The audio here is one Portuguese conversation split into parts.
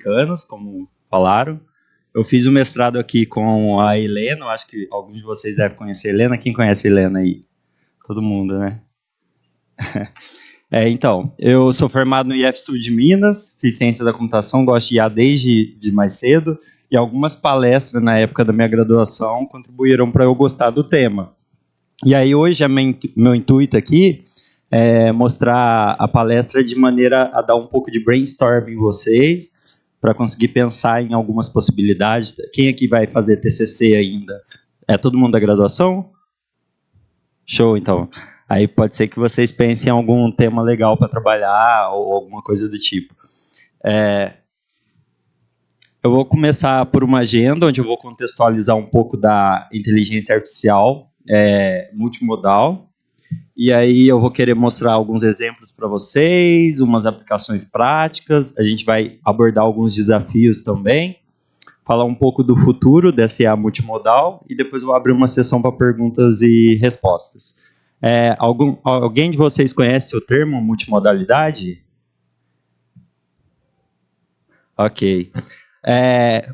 americanos, como falaram. Eu fiz o mestrado aqui com a Helena, eu acho que alguns de vocês devem conhecer a Helena. Quem conhece a Helena aí? Todo mundo, né? Então, eu sou formado no IFSU de Minas, fiz ciência da computação, gosto de IA desde mais cedo, e algumas palestras na época da minha graduação contribuíram para eu gostar do tema. E aí hoje meu intuito aqui é mostrar a palestra de maneira a dar um pouco de brainstorming em vocês, para conseguir pensar em algumas possibilidades. Quem aqui vai fazer TCC ainda? É todo mundo da graduação? Show, então. Aí pode ser que vocês pensem em algum tema legal para trabalhar ou alguma coisa do tipo. Eu vou começar por uma agenda, onde eu vou contextualizar um pouco da inteligência artificial multimodal. E aí eu vou querer mostrar alguns exemplos para vocês, umas aplicações práticas, a gente vai abordar alguns desafios também, falar um pouco do futuro dessa IA multimodal e depois eu vou abrir uma sessão para perguntas e respostas. Alguém de vocês conhece o termo multimodalidade? Ok.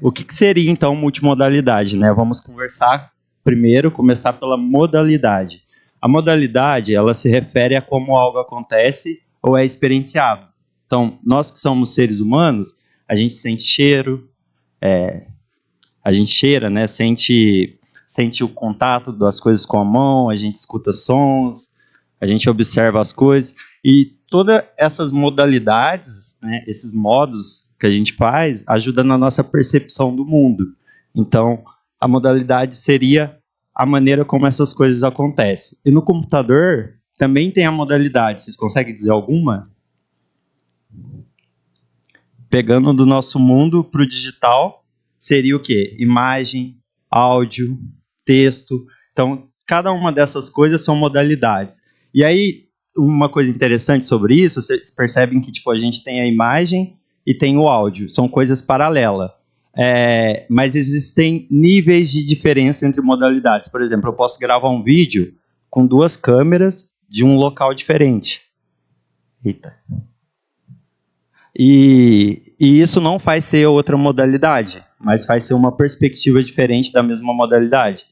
O que seria então multimodalidade, né? Vamos conversar primeiro, começar pela modalidade. A modalidade, ela se refere a como algo acontece ou é experienciado. Então, nós que somos seres humanos, a gente sente cheiro, a gente cheira, né? Sente o contato das coisas com a mão, a gente escuta sons, a gente observa as coisas, e todas essas modalidades, né, esses modos que a gente faz, ajudam na nossa percepção do mundo. Então, a modalidade seria a maneira como essas coisas acontecem. E no computador também tem a modalidade. Vocês conseguem dizer alguma? Pegando do nosso mundo para o digital, seria o quê? Imagem, áudio, texto. Então, cada uma dessas coisas são modalidades. E aí, uma coisa interessante sobre isso, vocês percebem que a gente tem a imagem e tem o áudio. São coisas paralelas. Mas existem níveis de diferença entre modalidades. Por exemplo, eu posso gravar um vídeo com 2 câmeras de um local diferente. Eita. E isso não faz ser outra modalidade, mas faz ser uma perspectiva diferente da mesma modalidade.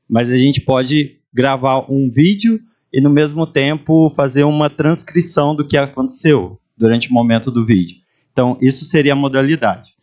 Mas a gente pode gravar um vídeo e, no mesmo tempo, fazer uma transcrição do que aconteceu durante o momento do vídeo. Então, isso seria a modalidade.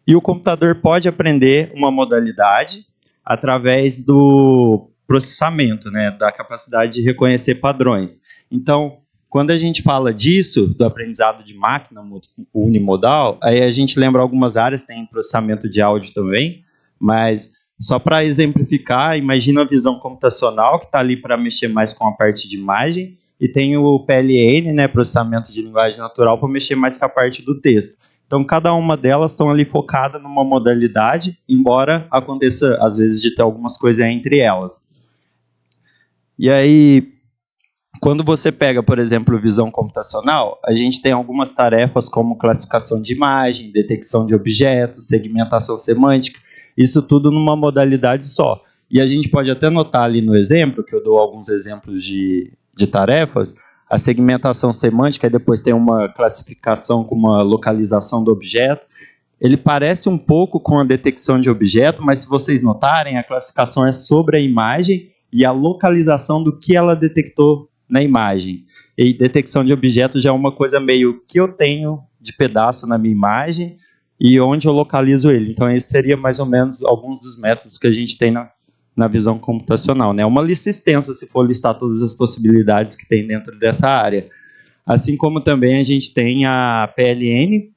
E o computador pode aprender uma modalidade através do processamento, né, da capacidade de reconhecer padrões. Então, quando a gente fala disso, do aprendizado de máquina unimodal, aí a gente lembra algumas áreas, tem processamento de áudio também, mas só para exemplificar, imagina a visão computacional, que está ali para mexer mais com a parte de imagem, e tem o PLN, né, processamento de linguagem natural, para mexer mais com a parte do texto. Então, cada uma delas estão ali focada numa modalidade, embora aconteça, às vezes, de ter algumas coisas entre elas. E aí, quando você pega, por exemplo, visão computacional, a gente tem algumas tarefas como classificação de imagem, detecção de objetos, segmentação semântica, isso tudo numa modalidade só. E a gente pode até notar ali no exemplo, que eu dou alguns exemplos de tarefas, a segmentação semântica, e depois tem uma classificação com uma localização do objeto. Ele parece um pouco com a detecção de objeto, mas se vocês notarem, a classificação é sobre a imagem e a localização do que ela detectou na imagem. E detecção de objeto já é uma coisa meio que eu tenho de pedaço na minha imagem e onde eu localizo ele. Então, esse seria mais ou menos alguns dos métodos que a gente tem na visão computacional, né? Uma lista extensa, se for listar todas as possibilidades que tem dentro dessa área. Assim como também a gente tem a PLN,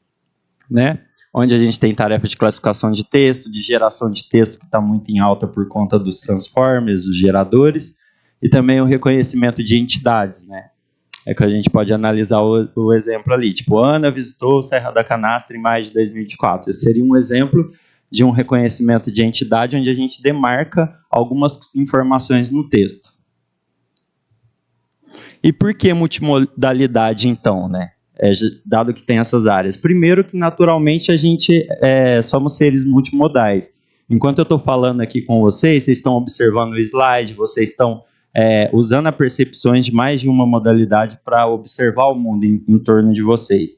né? Onde a gente tem tarefa de classificação de texto, de geração de texto, que está muito em alta por conta dos transformers, os geradores, e também o reconhecimento de entidades, né? É que a gente pode analisar o exemplo ali, tipo, Ana visitou Serra da Canastra em maio de 2024. Esse seria um exemplo de um reconhecimento de entidade onde a gente demarca algumas informações no texto. E por que multimodalidade, então, né? Dado que tem essas áreas. Primeiro que, naturalmente, a gente somos seres multimodais. Enquanto eu estou falando aqui com vocês estão observando o slide, vocês estão usando as percepções de mais de uma modalidade para observar o mundo em torno de vocês.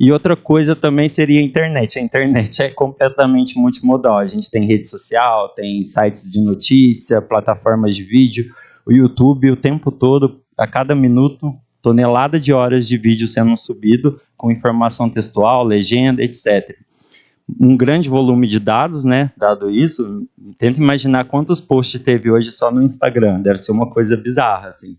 E outra coisa também seria a internet. A internet é completamente multimodal. A gente tem rede social, tem sites de notícia, plataformas de vídeo, o YouTube o tempo todo, a cada minuto, tonelada de horas de vídeo sendo subido, com informação textual, legenda, etc. Um grande volume de dados, né? Dado isso, tenta imaginar quantos posts teve hoje só no Instagram. Deve ser uma coisa bizarra, assim.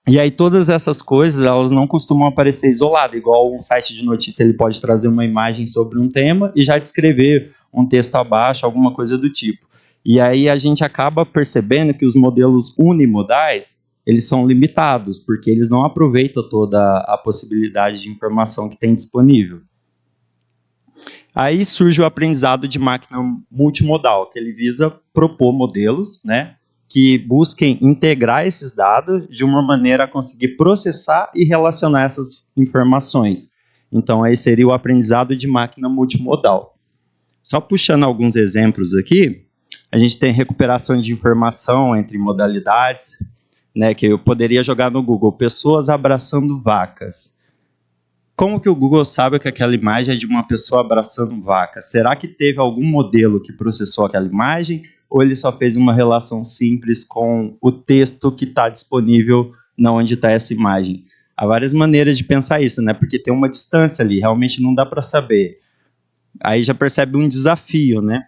E aí todas essas coisas, elas não costumam aparecer isoladas, igual um site de notícia, ele pode trazer uma imagem sobre um tema e já descrever um texto abaixo, alguma coisa do tipo. E aí a gente acaba percebendo que os modelos unimodais, eles são limitados, porque eles não aproveitam toda a possibilidade de informação que tem disponível. Aí surge o aprendizado de máquina multimodal, que ele visa propor modelos, né, que busquem integrar esses dados de uma maneira a conseguir processar e relacionar essas informações. Então, aí seria o aprendizado de máquina multimodal. Só puxando alguns exemplos aqui, a gente tem recuperações de informação entre modalidades, né, que eu poderia jogar no Google, pessoas abraçando vacas. Como que o Google sabe que aquela imagem é de uma pessoa abraçando vaca? Será que teve algum modelo que processou aquela imagem? Ou ele só fez uma relação simples com o texto que está disponível na onde está essa imagem? Há várias maneiras de pensar isso, né? Porque tem uma distância ali, realmente não dá para saber. Aí já percebe um desafio, né?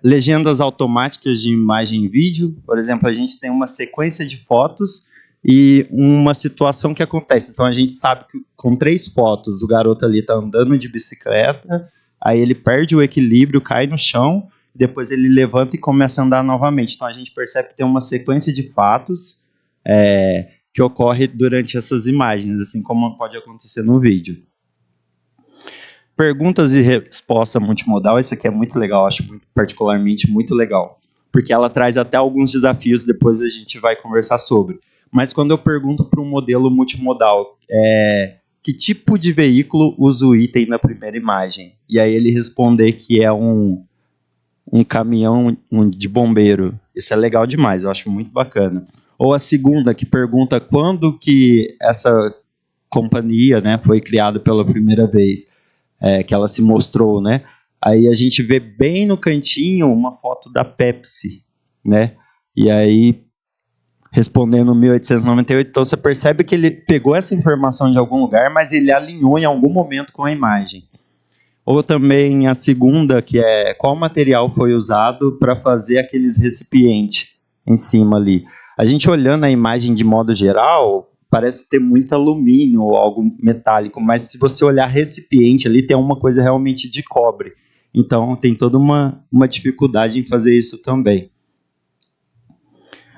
Legendas automáticas de imagem e vídeo. Por exemplo, a gente tem uma sequência de fotos e uma situação que acontece. Então, a gente sabe que com 3 fotos, o garoto ali está andando de bicicleta, aí ele perde o equilíbrio, cai no chão, depois ele levanta e começa a andar novamente. Então, a gente percebe que tem uma sequência de fatos que ocorre durante essas imagens, assim como pode acontecer no vídeo. Perguntas e resposta multimodal, isso aqui é muito legal, acho particularmente muito legal, porque ela traz até alguns desafios, depois a gente vai conversar sobre. Mas quando eu pergunto para um modelo multimodal, que tipo de veículo usa o item na primeira imagem? E aí ele responder que é um caminhão de bombeiro. Isso é legal demais, eu acho muito bacana. Ou a segunda, que pergunta quando que essa companhia, né, foi criada pela primeira vez, que ela se mostrou, né? Aí a gente vê bem no cantinho uma foto da Pepsi, né? E aí, respondendo 1898, então você percebe que ele pegou essa informação de algum lugar, mas ele alinhou em algum momento com a imagem. Ou também a segunda, que é qual material foi usado para fazer aqueles recipientes em cima ali. A gente olhando a imagem de modo geral, parece ter muito alumínio ou algo metálico, mas se você olhar recipiente ali, tem uma coisa realmente de cobre. Então, tem toda uma dificuldade em fazer isso também.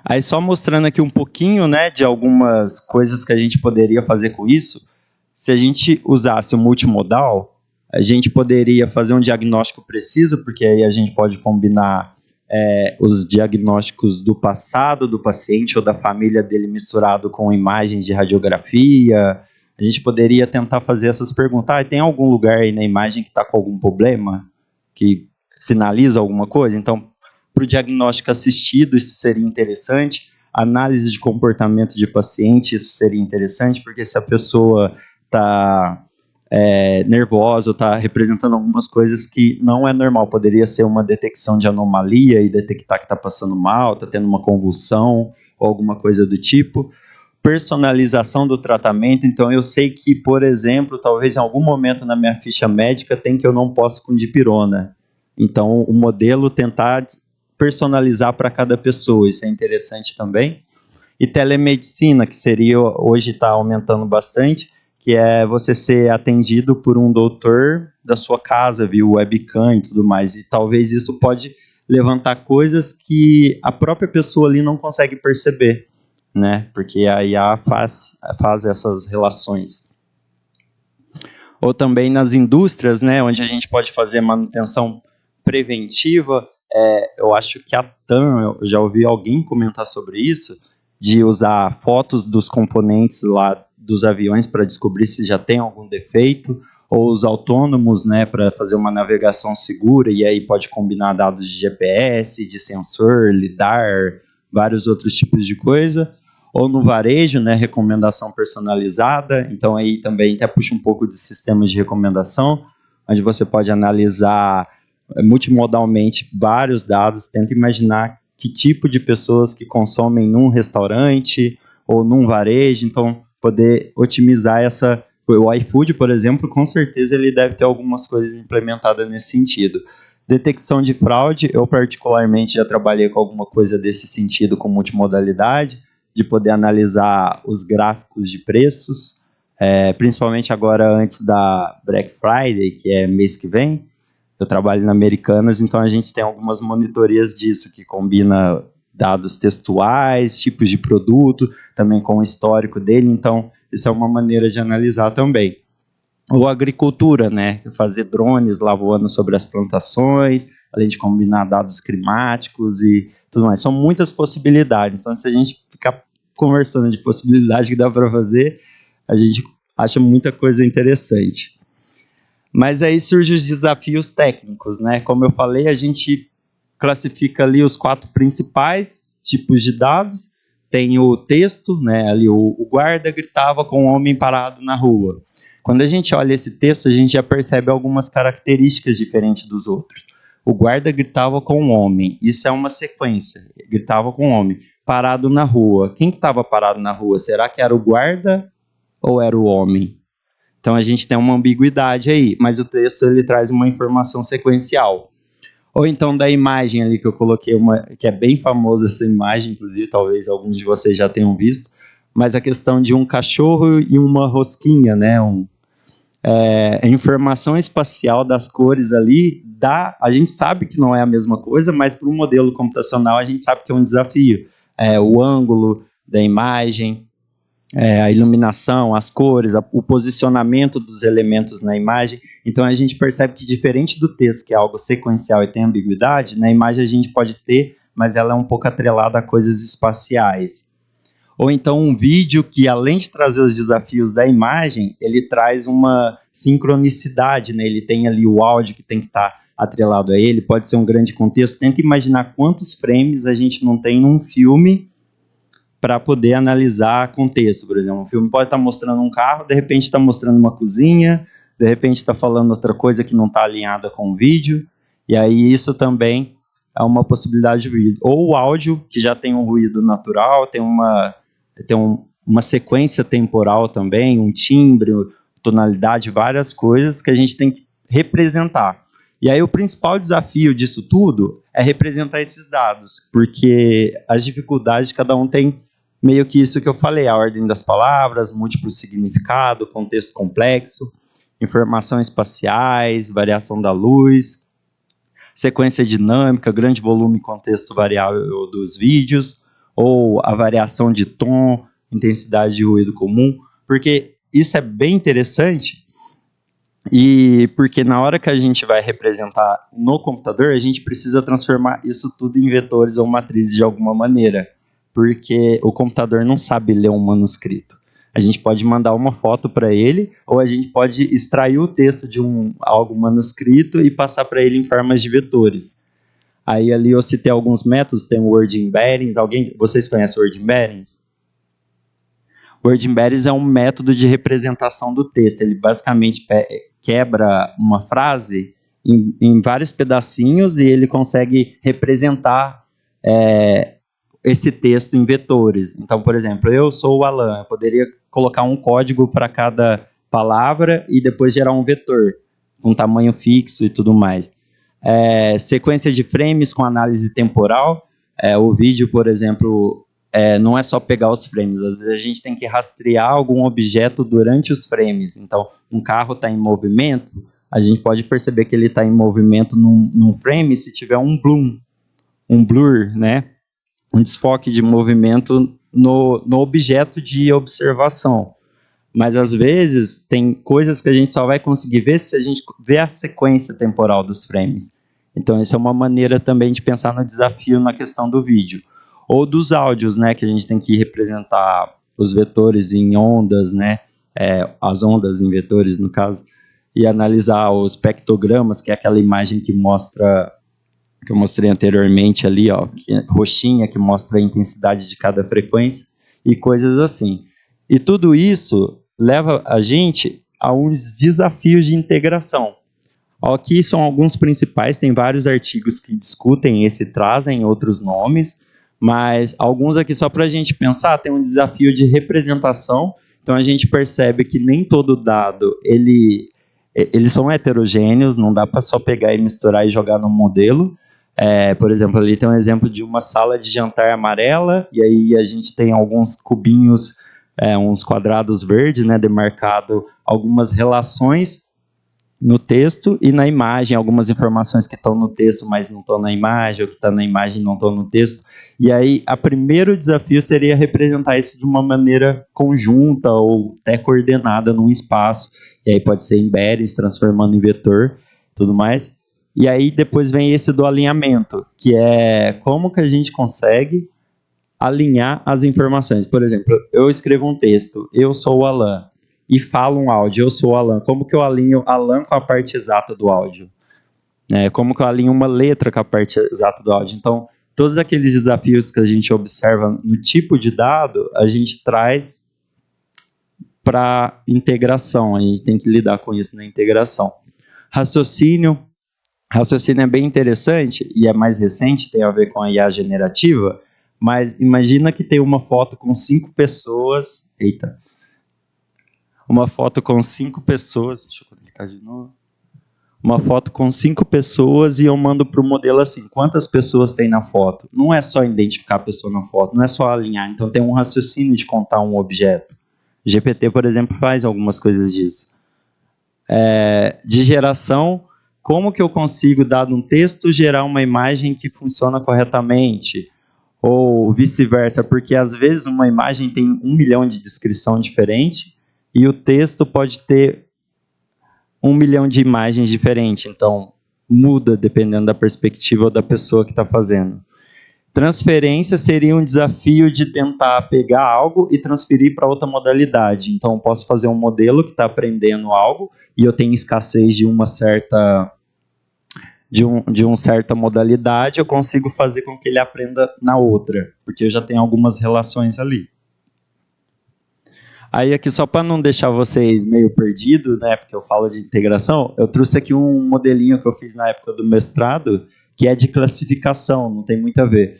Aí, só mostrando aqui um pouquinho, né, de algumas coisas que a gente poderia fazer com isso. Se a gente usasse o multimodal, a gente poderia fazer um diagnóstico preciso, porque aí a gente pode combinar os diagnósticos do passado do paciente ou da família dele misturado com imagens de radiografia. A gente poderia tentar fazer essas perguntas. Tem algum lugar aí na imagem que está com algum problema? Que sinaliza alguma coisa? Então, para o diagnóstico assistido, isso seria interessante. Análise de comportamento de paciente, isso seria interessante, porque se a pessoa está nervosa ou está representando algumas coisas que não é normal, poderia ser uma detecção de anomalia e detectar que está passando mal, está tendo uma convulsão ou alguma coisa do tipo. Personalização do tratamento, então eu sei que, por exemplo, talvez em algum momento na minha ficha médica tem que eu não posso com dipirona. Então, o modelo tentar personalizar para cada pessoa, isso é interessante também. E telemedicina, que seria, hoje está aumentando bastante, que é você ser atendido por um doutor da sua casa, via webcam e tudo mais. E talvez isso pode levantar coisas que a própria pessoa ali não consegue perceber, né? Porque a IA faz essas relações. Ou também nas indústrias, né, onde a gente pode fazer manutenção preventiva. Eu acho que a TAM, eu já ouvi alguém comentar sobre isso, de usar fotos dos componentes lá dos aviões para descobrir se já tem algum defeito, ou os autônomos, né, para fazer uma navegação segura, e aí pode combinar dados de GPS, de sensor, lidar, vários outros tipos de coisa. Ou no varejo, né, recomendação personalizada, então aí também até puxa um pouco de sistemas de recomendação, onde você pode analisar multimodalmente vários dados, tenta imaginar que tipo de pessoas que consomem num restaurante ou num varejo, então poder otimizar essa... O iFood, por exemplo, com certeza ele deve ter algumas coisas implementadas nesse sentido. Detecção de fraude, eu particularmente já trabalhei com alguma coisa desse sentido com multimodalidade, de poder analisar os gráficos de preços, principalmente agora antes da Black Friday, que é mês que vem. Eu trabalho na Americanas, então a gente tem algumas monitorias disso, que combina dados textuais, tipos de produto, também com o histórico dele, então isso é uma maneira de analisar também. Ou agricultura, né? Fazer drones lá voando sobre as plantações, além de combinar dados climáticos e tudo mais. São muitas possibilidades. Então, se a gente ficar conversando de possibilidades que dá para fazer, a gente acha muita coisa interessante. Mas aí surgem os desafios técnicos, né? Como eu falei, a gente classifica ali os 4 principais tipos de dados. Tem o texto, né? Ali o guarda gritava com um homem parado na rua. Quando a gente olha esse texto, a gente já percebe algumas características diferentes dos outros. O guarda gritava com um homem, isso é uma sequência, gritava com um homem, parado na rua. Quem que estava parado na rua? Será que era o guarda ou era o homem? Então a gente tem uma ambiguidade aí, mas o texto ele traz uma informação sequencial. Ou então da imagem ali que eu coloquei, que é bem famosa essa imagem, inclusive talvez alguns de vocês já tenham visto, mas a questão de um cachorro e uma rosquinha, né? A informação espacial das cores ali, a gente sabe que não é a mesma coisa, mas para um modelo computacional a gente sabe que é um desafio. O ângulo da imagem, a iluminação, as cores, o posicionamento dos elementos na imagem. Então a gente percebe que diferente do texto, que é algo sequencial e tem ambiguidade, na imagem a gente pode ter, mas ela é um pouco atrelada a coisas espaciais. Ou então um vídeo que, além de trazer os desafios da imagem, ele traz uma sincronicidade, né? Ele tem ali o áudio que tem que estar atrelado a ele, pode ser um grande contexto. Tenta imaginar quantos frames a gente não tem num filme para poder analisar contexto. Por exemplo, um filme pode estar mostrando um carro, de repente está mostrando uma cozinha, de repente está falando outra coisa que não está alinhada com o vídeo, e aí isso também é uma possibilidade de ruído. Ou o áudio, que já tem um ruído natural, tem uma sequência temporal também, um timbre, tonalidade, várias coisas que a gente tem que representar. E aí o principal desafio disso tudo é representar esses dados, porque as dificuldades cada um tem meio que isso que eu falei, a ordem das palavras, múltiplo significado, contexto complexo, informações espaciais, variação da luz, sequência dinâmica, grande volume e contexto variável dos vídeos, ou a variação de tom, intensidade de ruído comum, porque isso é bem interessante, e porque na hora que a gente vai representar no computador, a gente precisa transformar isso tudo em vetores ou matrizes de alguma maneira, porque o computador não sabe ler um manuscrito. A gente pode mandar uma foto para ele, ou a gente pode extrair o texto de algo manuscrito e passar para ele em formas de vetores. Aí ali eu citei alguns métodos, tem o Word Embeddings. Vocês conhecem o Word Embeddings? O Word Embeddings é um método de representação do texto. Ele basicamente quebra uma frase em vários pedacinhos e ele consegue representar esse texto em vetores. Então, por exemplo, eu sou o Alan, eu poderia colocar um código para cada palavra e depois gerar um vetor com tamanho fixo e tudo mais. Sequência de frames com análise temporal. O vídeo, por exemplo, não é só pegar os frames, às vezes a gente tem que rastrear algum objeto durante os frames. Então, um carro está em movimento, a gente pode perceber que ele está em movimento num frame se tiver um blur, né? Um desfoque de movimento no objeto de observação. Mas, às vezes, tem coisas que a gente só vai conseguir ver se a gente ver a sequência temporal dos frames. Então, essa é uma maneira também de pensar no desafio na questão do vídeo. Ou dos áudios, né, que a gente tem que representar os vetores em ondas, né, as ondas em vetores, no caso, e analisar os pectogramas, que é aquela imagem que mostra, que eu mostrei anteriormente ali, ó, roxinha, que mostra a intensidade de cada frequência. e coisas assim. E tudo isso leva a gente a uns desafios de integração. Aqui são alguns principais, tem vários artigos que discutem esse, trazem outros nomes, mas alguns aqui só para a gente pensar, tem um desafio de representação. Então a gente percebe que nem todo dado, eles são heterogêneos, não dá para só pegar e misturar e jogar no modelo. Por exemplo, ali tem um exemplo de uma sala de jantar amarela, e aí a gente tem alguns cubinhos, uns quadrados verdes, né, demarcado algumas relações no texto e na imagem, algumas informações que estão no texto, mas não estão na imagem, ou que estão na imagem e não estão no texto. E aí, o primeiro desafio seria representar isso de uma maneira conjunta ou até coordenada num espaço. E aí pode ser em embeddings, transformando em vetor, tudo mais. E aí depois vem esse do alinhamento, que é como que a gente consegue alinhar as informações. Por exemplo, eu escrevo um texto, eu sou o Alan, e falo um áudio, eu sou o Alan. Como que eu alinho Alan com a parte exata do áudio? Como que eu alinho uma letra com a parte exata do áudio? Então, todos aqueles desafios que a gente observa no tipo de dado, a gente traz para integração. A gente tem que lidar com isso na integração. Raciocínio é bem interessante e é mais recente, tem a ver com a IA generativa, mas imagina que tem uma foto com 5 pessoas... Eita! Uma foto com 5 pessoas, deixa eu clicar de novo. Uma foto com 5 pessoas e eu mando para o modelo assim, quantas pessoas tem na foto? Não é só identificar a pessoa na foto, não é só alinhar, então tem um raciocínio de contar um objeto. O GPT, por exemplo, faz algumas coisas disso. De geração, como que eu consigo, dado um texto, gerar uma imagem que funciona corretamente? Ou vice-versa, porque às vezes uma imagem tem 1 milhão de descrição diferente, e o texto pode ter 1 milhão de imagens diferentes, então muda dependendo da perspectiva da pessoa que está fazendo. Transferência seria um desafio de tentar pegar algo e transferir para outra modalidade. Então, eu posso fazer um modelo que está aprendendo algo e eu tenho escassez de uma certa modalidade, eu consigo fazer com que ele aprenda na outra, porque eu já tenho algumas relações ali. Aí aqui, só para não deixar vocês meio perdidos, né, porque eu falo de integração, eu trouxe aqui um modelinho que eu fiz na época do mestrado, que é de classificação, não tem muito a ver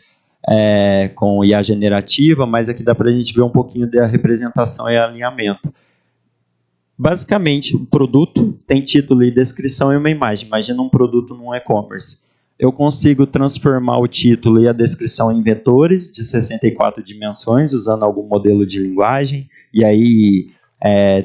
com IA generativa, mas aqui dá para a gente ver um pouquinho da representação e alinhamento. Basicamente, o produto tem título e descrição e uma imagem. Imagina um produto num e-commerce. Eu consigo transformar o título e a descrição em vetores de 64 dimensões, usando algum modelo de linguagem. E aí,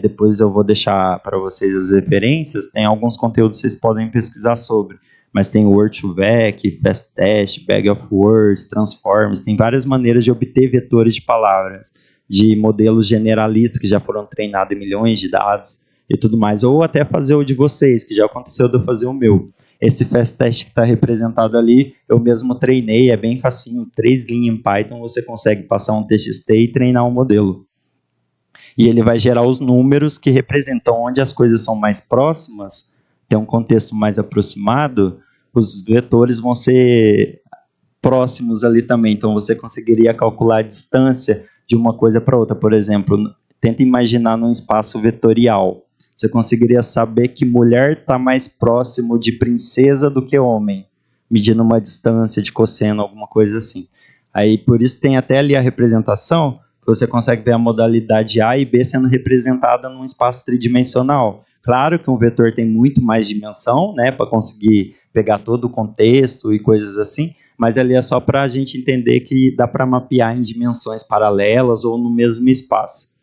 depois eu vou deixar para vocês as referências. Tem alguns conteúdos que vocês podem pesquisar sobre. Mas tem o Word2Vec, FastTest, Bag of Words, Transforms. Tem várias maneiras de obter vetores de palavras, de modelos generalistas que já foram treinados em milhões de dados e tudo mais. Ou até fazer o de vocês, que já aconteceu de eu fazer o meu. Esse FastTest que está representado ali, eu mesmo treinei, é bem facinho, 3 linhas em Python, você consegue passar um TXT e treinar um modelo. E ele vai gerar os números que representam onde as coisas são mais próximas, tem um contexto mais aproximado, os vetores vão ser próximos ali também, então você conseguiria calcular a distância de uma coisa para outra. Por exemplo, tenta imaginar num espaço vetorial. Você conseguiria saber que mulher está mais próximo de princesa do que homem, medindo uma distância de cosseno, alguma coisa assim. Aí, por isso tem até ali a representação, que você consegue ver a modalidade A e B sendo representada num espaço tridimensional. Claro que um vetor tem muito mais dimensão, né, para conseguir pegar todo o contexto e coisas assim, mas ali é só para a gente entender que dá para mapear em dimensões paralelas ou no mesmo espaço.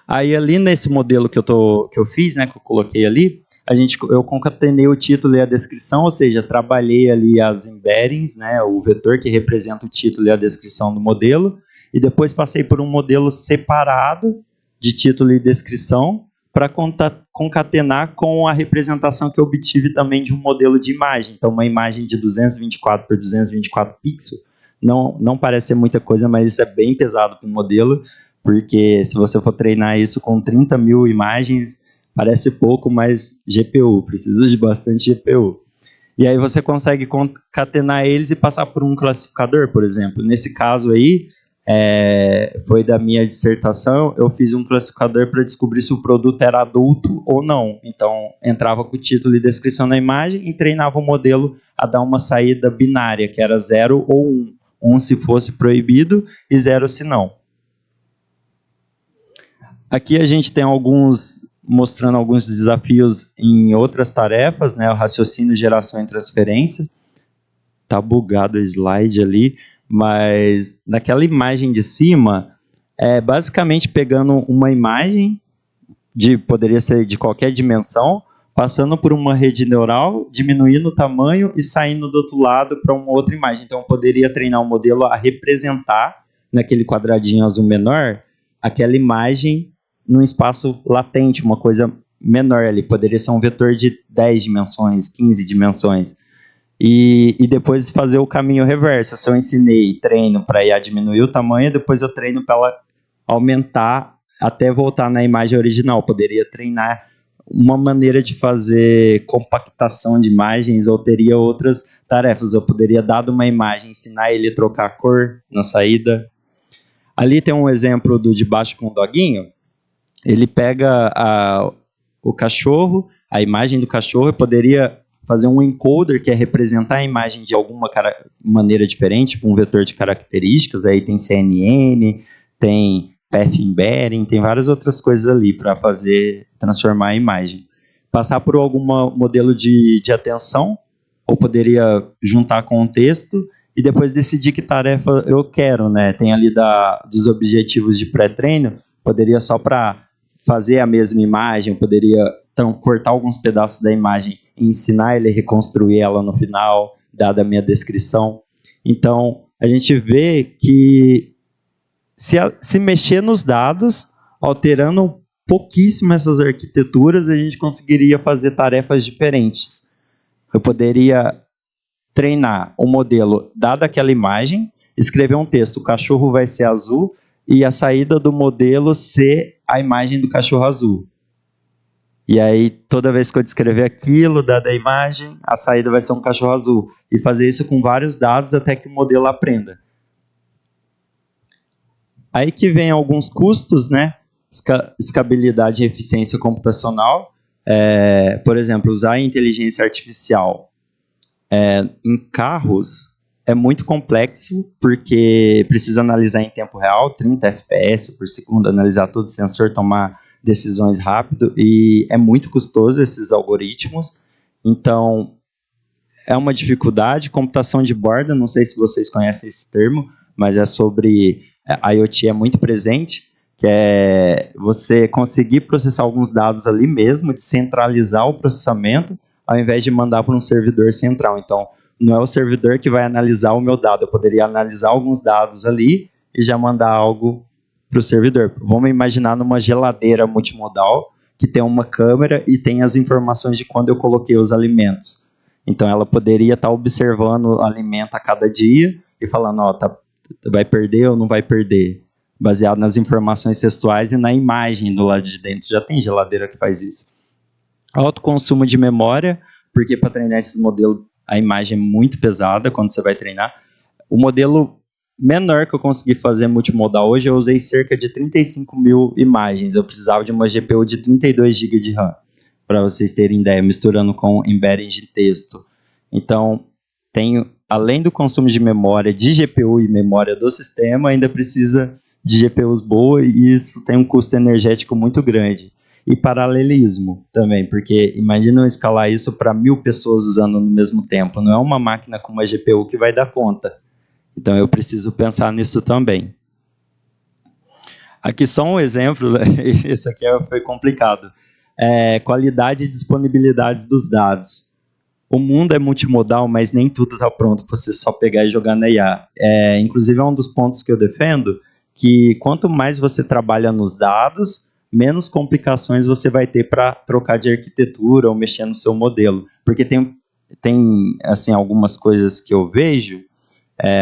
Aí ali nesse modelo que eu fiz, né, que eu coloquei ali, eu concatenei o título e a descrição, ou seja, trabalhei ali as embeddings, né, o vetor que representa o título e a descrição do modelo, e depois passei por um modelo separado de título e descrição para concatenar com a representação que eu obtive também de um modelo de imagem. Então, uma imagem de 224 por 224 pixels, não parece ser muita coisa, mas isso é bem pesado para o modelo, porque se você for treinar isso com 30 mil imagens, parece pouco, mas GPU, precisa de bastante GPU. E aí você consegue concatenar eles e passar por um classificador, por exemplo. Nesse caso aí, foi da minha dissertação, eu fiz um classificador para descobrir se o produto era adulto ou não. Então, entrava com o título e descrição na imagem e treinava o modelo a dar uma saída binária, que era 0 ou 1. 1 se fosse proibido e 0 se não. Aqui a gente tem mostrando alguns desafios em outras tarefas, né? O raciocínio, geração e transferência. Tá bugado o slide ali, mas naquela imagem de cima, basicamente pegando uma imagem, poderia ser de qualquer dimensão, passando por uma rede neural, diminuindo o tamanho e saindo do outro lado para uma outra imagem. Então, eu poderia treinar um modelo a representar, naquele quadradinho azul menor, aquela imagem num espaço latente, uma coisa menor ali. Poderia ser um vetor de 10 dimensões, 15 dimensões. E depois fazer o caminho reverso. Se eu ensinei treino para IA diminuir o tamanho, depois eu treino para ela aumentar até voltar na imagem original. Poderia treinar uma maneira de fazer compactação de imagens, ou teria outras tarefas. Eu poderia, dado uma imagem, ensinar ele a trocar a cor na saída. Ali tem um exemplo do de baixo com o doguinho. Ele pega o cachorro, a imagem do cachorro, e poderia fazer um encoder, que é representar a imagem de alguma maneira diferente, tipo um vetor de características. Aí tem CNN, tem Path Embedding, tem várias outras coisas ali para transformar a imagem. Passar por algum modelo de atenção, ou poderia juntar com o texto, e depois decidir que tarefa eu quero, né? Tem ali dos objetivos de pré-treino, poderia só para fazer a mesma imagem, poderia cortar alguns pedaços da imagem e ensinar ele a reconstruir ela no final, dada a minha descrição. Então, a gente vê que se mexer nos dados, alterando pouquíssimo essas arquiteturas, a gente conseguiria fazer tarefas diferentes. Eu poderia treinar um modelo, dada aquela imagem, escrever um texto, o cachorro vai ser azul, e a saída do modelo ser a imagem do cachorro azul. E aí, toda vez que eu descrever aquilo, dada a imagem, a saída vai ser um cachorro azul. E fazer isso com vários dados até que o modelo aprenda. Aí que vem alguns custos, né? Escalabilidade e eficiência computacional. Por exemplo, usar a inteligência artificial em carros é muito complexo, porque precisa analisar em tempo real, 30 FPS por segundo, analisar todo o sensor, tomar decisões rápido, e é muito custoso esses algoritmos. Então, é uma dificuldade. Computação de borda, não sei se vocês conhecem esse termo, mas é sobre IoT, é muito presente, que é você conseguir processar alguns dados ali mesmo, descentralizar o processamento, ao invés de mandar para um servidor central. Então, não é o servidor que vai analisar o meu dado, eu poderia analisar alguns dados ali e já mandar algo para o servidor. Vamos imaginar numa geladeira multimodal, que tem uma câmera e tem as informações de quando eu coloquei os alimentos. Então, ela poderia estar observando o alimento a cada dia e falando, vai perder ou não vai perder, baseado nas informações textuais e na imagem do lado de dentro. Já tem geladeira que faz isso. Alto consumo de memória, porque para treinar esses modelos, a imagem é muito pesada quando você vai treinar. O modelo menor que eu consegui fazer multimodal hoje, eu usei cerca de 35 mil imagens. Eu precisava de uma GPU de 32 GB de RAM, para vocês terem ideia, misturando com embedding de texto. Então, além do consumo de memória de GPU e memória do sistema, ainda precisa de GPUs boas, e isso tem um custo energético muito grande. E paralelismo também, porque imagina eu escalar isso para 1.000 pessoas usando no mesmo tempo. Não é uma máquina com uma GPU que vai dar conta. Então, eu preciso pensar nisso também. Aqui só um exemplo, esse aqui foi complicado. Qualidade e disponibilidade dos dados. O mundo é multimodal, mas nem tudo está pronto para você só pegar e jogar na IA. Inclusive, é um dos pontos que eu defendo, que quanto mais você trabalha nos dados, menos complicações você vai ter para trocar de arquitetura ou mexer no seu modelo. Porque tem assim, algumas coisas que eu vejo,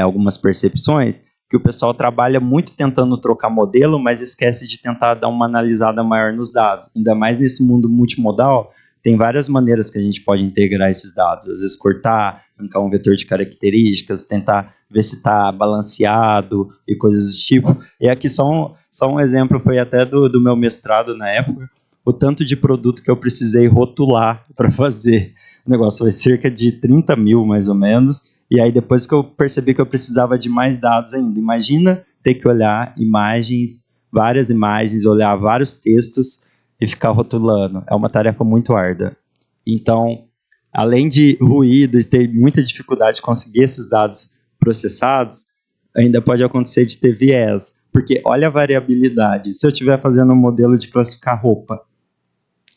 algumas percepções, que o pessoal trabalha muito tentando trocar modelo, mas esquece de tentar dar uma analisada maior nos dados. Ainda mais nesse mundo multimodal, tem várias maneiras que a gente pode integrar esses dados. Às vezes cortar, arrancar um vetor de características, tentar ver se está balanceado e coisas do tipo. E aqui só um exemplo, foi até do meu mestrado na época, o tanto de produto que eu precisei rotular para fazer. O negócio foi cerca de 30 mil, mais ou menos, e aí depois que eu percebi que eu precisava de mais dados ainda. Imagina ter que olhar imagens, várias imagens, olhar vários textos e ficar rotulando. É uma tarefa muito árdua. Então, além de ruído e ter muita dificuldade de conseguir esses dados processados, ainda pode acontecer de ter viés. Porque olha a variabilidade. Se eu estiver fazendo um modelo de classificar roupa,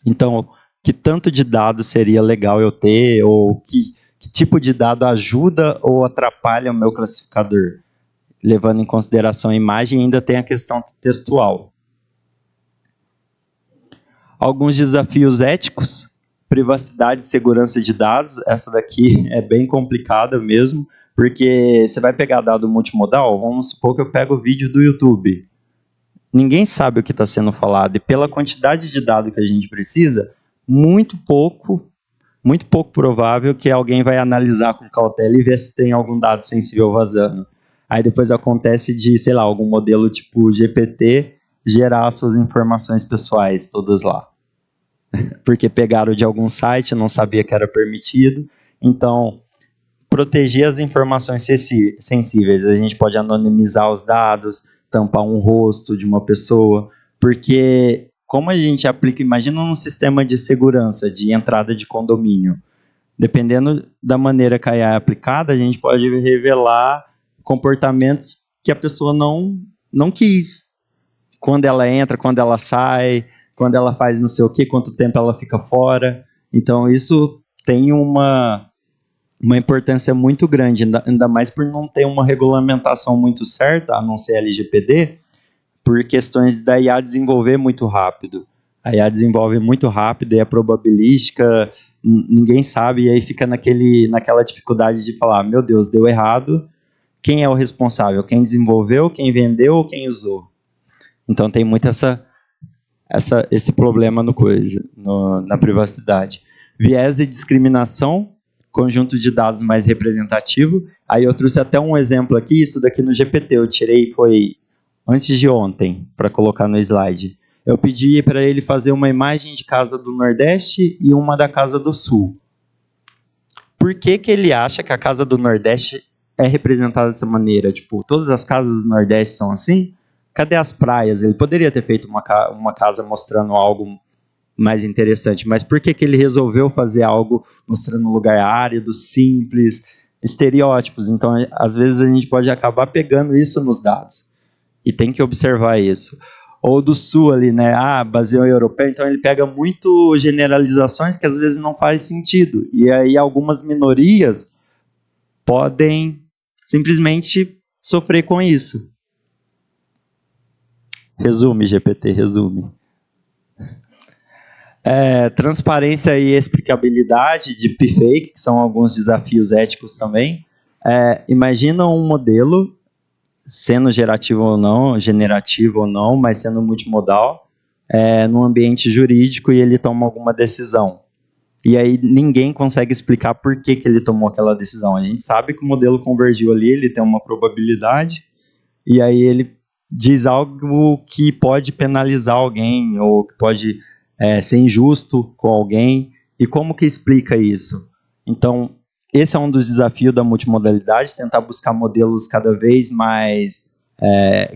então, que tanto de dado seria legal eu ter, ou que tipo de dado ajuda ou atrapalha o meu classificador? Levando em consideração a imagem, ainda tem a questão textual. Alguns desafios éticos, privacidade e segurança de dados. Essa daqui é bem complicada mesmo, porque você vai pegar dado multimodal, vamos supor que eu pego o vídeo do YouTube. Ninguém sabe o que está sendo falado, e pela quantidade de dados que a gente precisa, muito pouco provável que alguém vai analisar com cautela e ver se tem algum dado sensível vazando. Aí depois acontece de, sei lá, algum modelo tipo GPT gerar suas informações pessoais todas lá. Porque pegaram de algum site, não sabia que era permitido. Então, proteger as informações sensíveis. A gente pode anonimizar os dados, tampar um rosto de uma pessoa, porque como a gente aplica, imagina um sistema de segurança de entrada de condomínio. Dependendo da maneira que é aplicada, a gente pode revelar comportamentos que a pessoa não quis. Quando ela entra, quando ela sai, quando ela faz não sei o quê, quanto tempo ela fica fora. Então, isso tem uma importância muito grande, ainda mais por não ter uma regulamentação muito certa, a não ser a LGPD, por questões da IA desenvolver muito rápido. A IA desenvolve muito rápido e é probabilística, ninguém sabe, e aí fica naquela dificuldade de falar, meu Deus, deu errado, quem é o responsável? Quem desenvolveu, quem vendeu ou quem usou? Então tem muito esse problema na privacidade. Viés e discriminação, conjunto de dados mais representativo. Aí eu trouxe até um exemplo aqui, isso daqui no GPT, eu tirei, foi antes de ontem, para colocar no slide. Eu pedi para ele fazer uma imagem de casa do Nordeste e uma da casa do Sul. Por que ele acha que a casa do Nordeste é representada dessa maneira? Tipo, todas as casas do Nordeste são assim? Cadê as praias? Ele poderia ter feito uma casa mostrando algo mais interessante, mas por que ele resolveu fazer algo mostrando um lugar árido, simples, estereótipos? Então, às vezes a gente pode acabar pegando isso nos dados, e tem que observar isso. Ou do Sul ali, né? Baseou em europeu, então ele pega muito generalizações que às vezes não faz sentido, e aí algumas minorias podem simplesmente sofrer com isso. Resume, GPT, resume. Transparência e explicabilidade de deepfake, que são alguns desafios éticos também. Imagina um modelo, sendo generativo ou não, mas sendo multimodal, num ambiente jurídico e ele toma alguma decisão. E aí ninguém consegue explicar por que ele tomou aquela decisão. A gente sabe que o modelo convergiu ali, ele tem uma probabilidade, e aí ele diz algo que pode penalizar alguém, ou que pode ser injusto com alguém, e como que explica isso? Então, esse é um dos desafios da multimodalidade, tentar buscar modelos cada vez mais,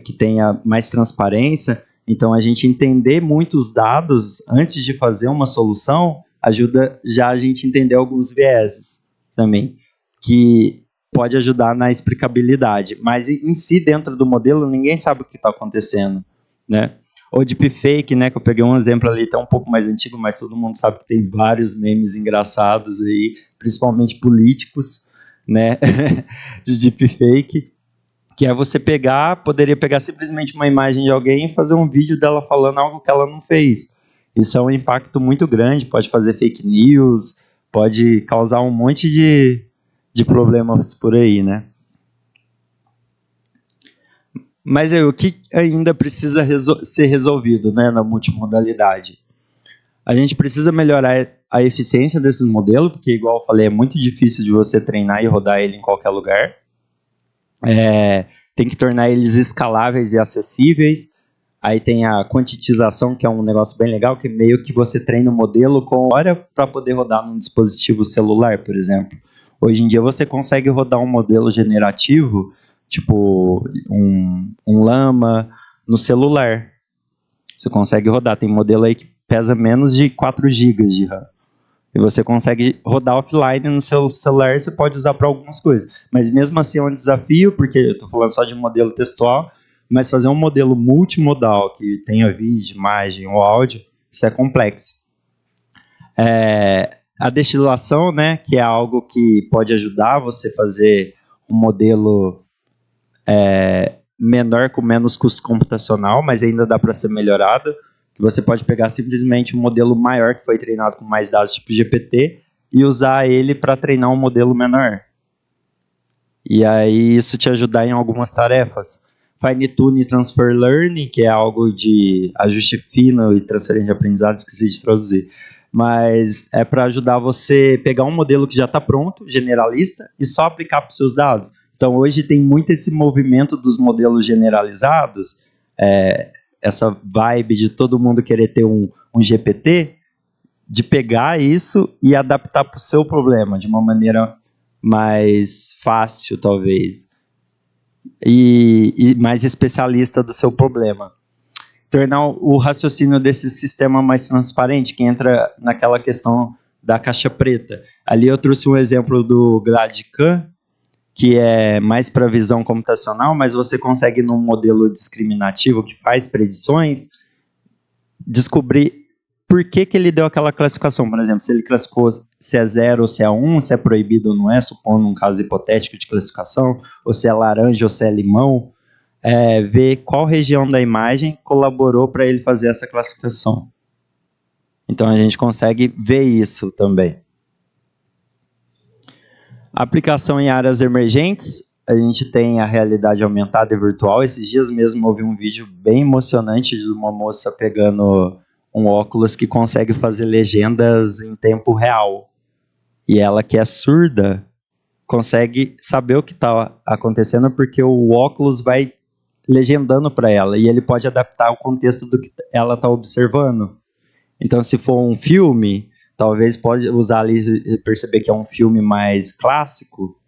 que tenha mais transparência. Então, a gente entender muitos dados antes de fazer uma solução, ajuda já a gente entender alguns vieses também, que pode ajudar na explicabilidade. Mas em si, dentro do modelo, ninguém sabe o que está acontecendo, né? O deepfake, né, que eu peguei um exemplo ali, até um pouco mais antigo, mas todo mundo sabe que tem vários memes engraçados aí, principalmente políticos, né, de deepfake, que é você poderia pegar simplesmente uma imagem de alguém e fazer um vídeo dela falando algo que ela não fez. Isso é um impacto muito grande, pode fazer fake news, pode causar um monte de problemas por aí, né? Mas o que ainda precisa ser resolvido, né, na multimodalidade? A gente precisa melhorar a eficiência desses modelos, porque, igual eu falei, é muito difícil de você treinar e rodar ele em qualquer lugar. tem que tornar eles escaláveis e acessíveis. Aí tem a quantitização, que é um negócio bem legal, que meio que você treina o modelo com hora para poder rodar num dispositivo celular, por exemplo. Hoje em dia você consegue rodar um modelo generativo, tipo um Llama, no celular. Você consegue rodar, tem modelo aí que pesa menos de 4 GB de RAM. E você consegue rodar offline no seu celular, você pode usar para algumas coisas. Mas mesmo assim é um desafio, porque eu estou falando só de modelo textual, mas fazer um modelo multimodal, que tenha vídeo, imagem ou áudio, isso é complexo. A destilação, né, que é algo que pode ajudar você a fazer um modelo menor com menos custo computacional, mas ainda dá para ser melhorado, que você pode pegar simplesmente um modelo maior que foi treinado com mais dados tipo GPT e usar ele para treinar um modelo menor. E aí isso te ajudar em algumas tarefas. Fine Tune e Transfer Learning, que é algo de ajuste fino e transferência de aprendizado, esqueci de traduzir. Mas é para ajudar você a pegar um modelo que já está pronto, generalista, e só aplicar para os seus dados. Então, hoje tem muito esse movimento dos modelos generalizados, essa vibe de todo mundo querer ter um GPT, de pegar isso e adaptar para o seu problema, de uma maneira mais fácil, talvez, e mais especialista do seu problema. Tornar o raciocínio desse sistema mais transparente, que entra naquela questão da caixa preta. Ali eu trouxe um exemplo do GradCam, que é mais para visão computacional, mas você consegue, num modelo discriminativo que faz predições, descobrir por que ele deu aquela classificação. Por exemplo, se ele classificou se é 0 ou se é 1, se é proibido ou não é, supondo um caso hipotético de classificação, ou se é laranja ou se é limão, ver qual região da imagem colaborou para ele fazer essa classificação. Então a gente consegue ver isso também. Aplicação em áreas emergentes, a gente tem a realidade aumentada e virtual. Esses dias mesmo eu vi um vídeo bem emocionante de uma moça pegando um óculos que consegue fazer legendas em tempo real. E ela, que é surda, consegue saber o que está acontecendo porque o óculos vai legendando para ela e ele pode adaptar o contexto do que ela está observando. Então, se for um filme, talvez pode usar ali e perceber que é um filme mais clássico,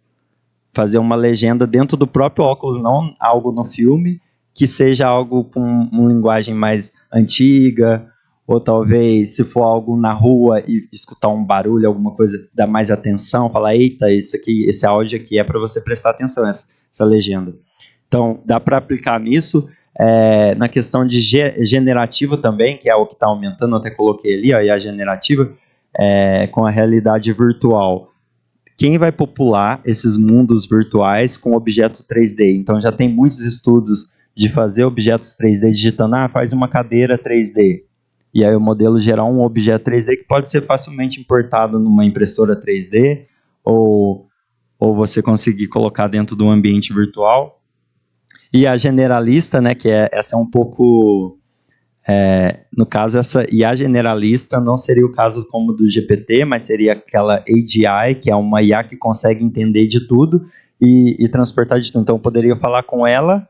fazer uma legenda dentro do próprio óculos, não algo no filme, que seja algo com uma linguagem mais antiga, ou talvez, se for algo na rua e escutar um barulho, alguma coisa, dar mais atenção, falar, eita, esse áudio aqui é para você prestar atenção, essa legenda. Então, dá para aplicar nisso. Na questão de generativo também, que é o que está aumentando, eu até coloquei ali, ó, e a generativa, com a realidade virtual. Quem vai popular esses mundos virtuais com objeto 3D? Então, já tem muitos estudos de fazer objetos 3D digitando, faz uma cadeira 3D. E aí o modelo gerar um objeto 3D que pode ser facilmente importado numa impressora 3D, ou você conseguir colocar dentro de um ambiente virtual. E a generalista, né, que essa é um pouco... no caso, essa IA generalista não seria o caso como do GPT, mas seria aquela AGI, que é uma IA que consegue entender de tudo e transportar de tudo. Então, eu poderia falar com ela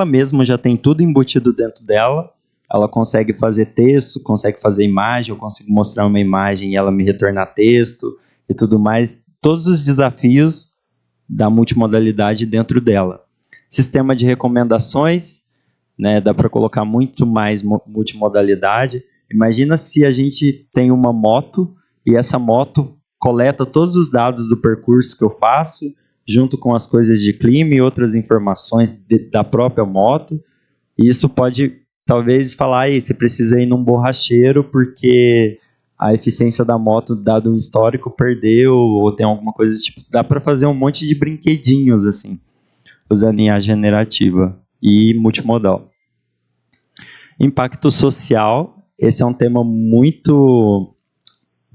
mesma já tem tudo embutido dentro dela, ela consegue fazer texto, consegue fazer imagem, eu consigo mostrar uma imagem e ela me retornar texto e tudo mais. Todos os desafios da multimodalidade dentro dela. Sistema de recomendações, né, dá para colocar muito mais multimodalidade. Imagina se a gente tem uma moto e essa moto coleta todos os dados do percurso que eu faço, junto com as coisas de clima e outras informações da própria moto. E isso pode, talvez, falar, você precisa ir num borracheiro porque a eficiência da moto, dado um histórico, perdeu, ou tem alguma coisa do tipo. Dá para fazer um monte de brinquedinhos, assim, usando IA generativa e multimodal. Impacto social, esse é um tema muito,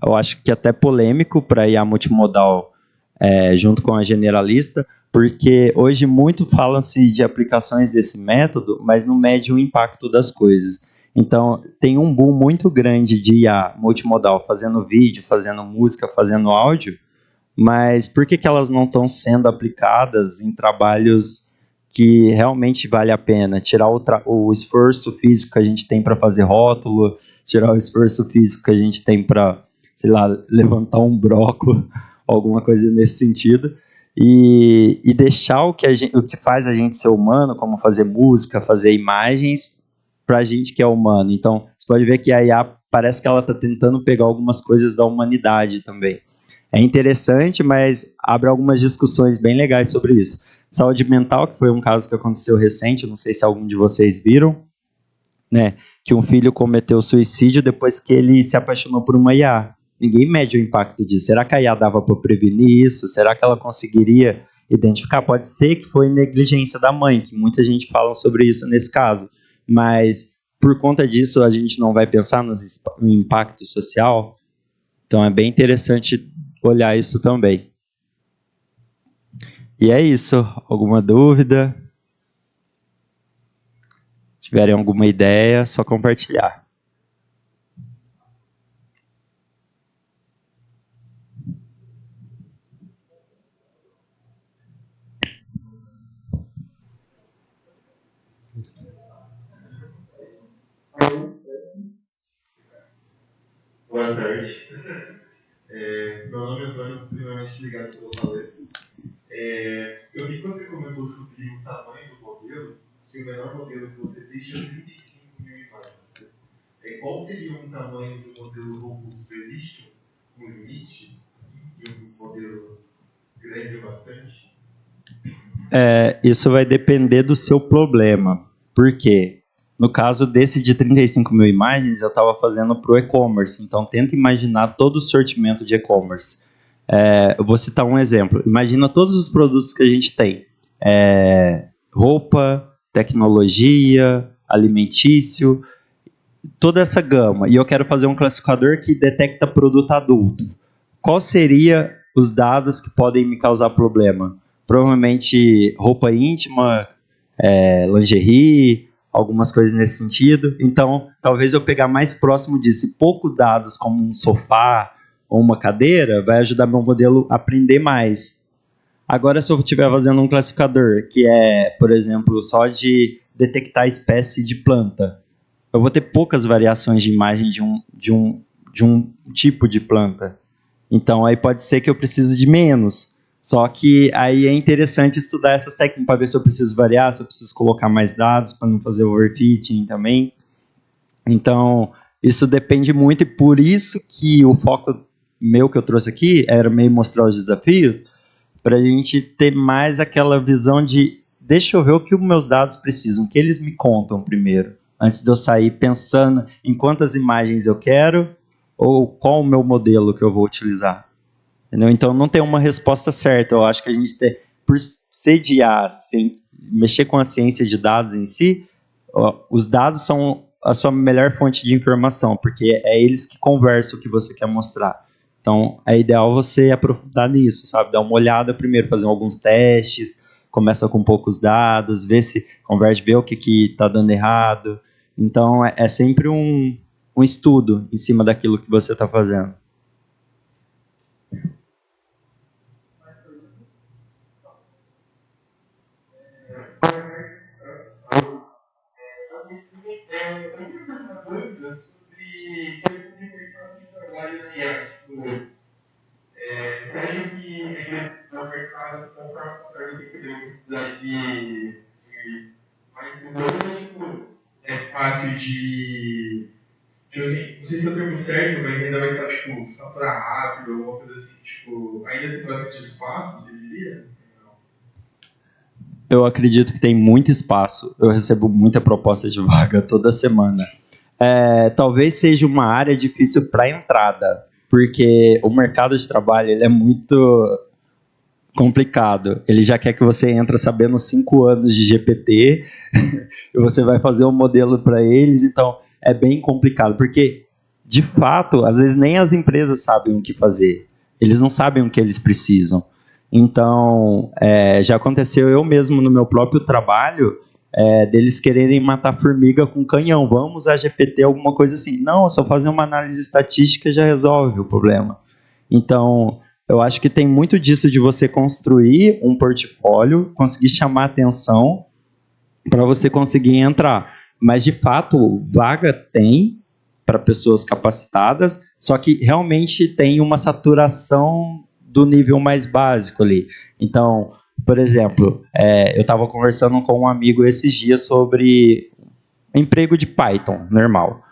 eu acho que até polêmico para IA multimodal, junto com a generalista, porque hoje muito falam-se de aplicações desse método, mas não mede o impacto das coisas. Então, tem um boom muito grande de IA multimodal, fazendo vídeo, fazendo música, fazendo áudio, mas por que elas não estão sendo aplicadas em trabalhos que realmente vale a pena? Tirar o esforço físico que a gente tem para fazer rótulo, tirar o esforço físico que a gente tem para, sei lá, levantar um brócolis, alguma coisa nesse sentido, e deixar o que faz a gente ser humano, como fazer música, fazer imagens, para a gente que é humano. Então, você pode ver que a IA parece que ela está tentando pegar algumas coisas da humanidade também. É interessante, mas abre algumas discussões bem legais sobre isso. Saúde mental, que foi um caso que aconteceu recente, não sei se algum de vocês viram, né, que um filho cometeu suicídio depois que ele se apaixonou por uma IA. Ninguém mede o impacto disso. Será que a IA dava para prevenir isso? Será que ela conseguiria identificar? Pode ser que foi negligência da mãe, que muita gente fala sobre isso nesse caso, mas por conta disso a gente não vai pensar no impacto social. Então é bem interessante olhar isso também. E é isso. Alguma dúvida? Se tiverem alguma ideia, é só compartilhar. Boa tarde. Meu nome é Antônio, primeiramente obrigado pela palestra. Eu vi que você comentou sobre o tamanho do modelo, que o menor modelo que você deixa 35 mil imagens. Qual seria um tamanho de um modelo robusto? Existe um limite assim, de um modelo grande bastante? Isso vai depender do seu problema. Por quê? No caso desse de 35 mil imagens, eu estava fazendo para o e-commerce. Então, tenta imaginar todo o sortimento de e-commerce. Eu vou citar um exemplo. Imagina todos os produtos que a gente tem. Roupa, tecnologia, alimentício, toda essa gama. E eu quero fazer um classificador que detecta produto adulto. Qual seria os dados que podem me causar problema? Provavelmente roupa íntima, lingerie, algumas coisas nesse sentido. Então, talvez eu pegar mais próximo disso. Pouco dados, como um sofá ou uma cadeira, vai ajudar meu modelo a aprender mais. Agora, se eu estiver fazendo um classificador que é, por exemplo, só de detectar a espécie de planta, eu vou ter poucas variações de imagem de um tipo de planta. Então, aí pode ser que eu precise de menos. Só que aí é interessante estudar essas técnicas para ver se eu preciso variar, se eu preciso colocar mais dados para não fazer overfitting também. Então, isso depende muito e por isso que o foco meu que eu trouxe aqui era meio mostrar os desafios para a gente ter mais aquela visão de deixa eu ver o que os meus dados precisam, o que eles me contam primeiro, antes de eu sair pensando em quantas imagens eu quero ou qual o meu modelo que eu vou utilizar. Entendeu? Então, não tem uma resposta certa. Eu acho que a gente tem, por sediar, sem mexer com a ciência de dados em si, os dados são a sua melhor fonte de informação, porque é eles que conversam o que você quer mostrar. Então, é ideal você aprofundar nisso, sabe? Dar uma olhada primeiro, fazer alguns testes, começa com poucos dados, vê se converte, vê o que está dando errado. Então, é sempre um estudo em cima daquilo que você está fazendo. Você acha que no mercado, conforme o certo tem que ter necessidade de mais pessoas, é fácil de. Tipo assim, não sei se é o termo certo, mas ainda vai estar, tipo, saturar rápido, alguma coisa assim, tipo, ainda tem bastante espaço, você diria? Eu acredito que tem muito espaço. Eu recebo muita proposta de vaga toda semana. Talvez seja uma área difícil para entrada, porque o mercado de trabalho ele é muito complicado. Ele já quer que você entre sabendo 5 anos de GPT e você vai fazer um modelo para eles, então é bem complicado, porque de fato, às vezes nem as empresas sabem o que fazer. Eles não sabem o que eles precisam. Então, já aconteceu eu mesmo no meu próprio trabalho, deles quererem matar formiga com canhão. Vamos usar GPT, alguma coisa assim. Não, só fazer uma análise estatística já resolve o problema. Então, Eu acho que tem muito disso de você construir um portfólio, conseguir chamar atenção para você conseguir entrar. Mas, de fato, vaga tem para pessoas capacitadas, só que realmente tem uma saturação do nível mais básico ali. Então, por exemplo, eu estava conversando com um amigo esses dias sobre emprego de Python, normal.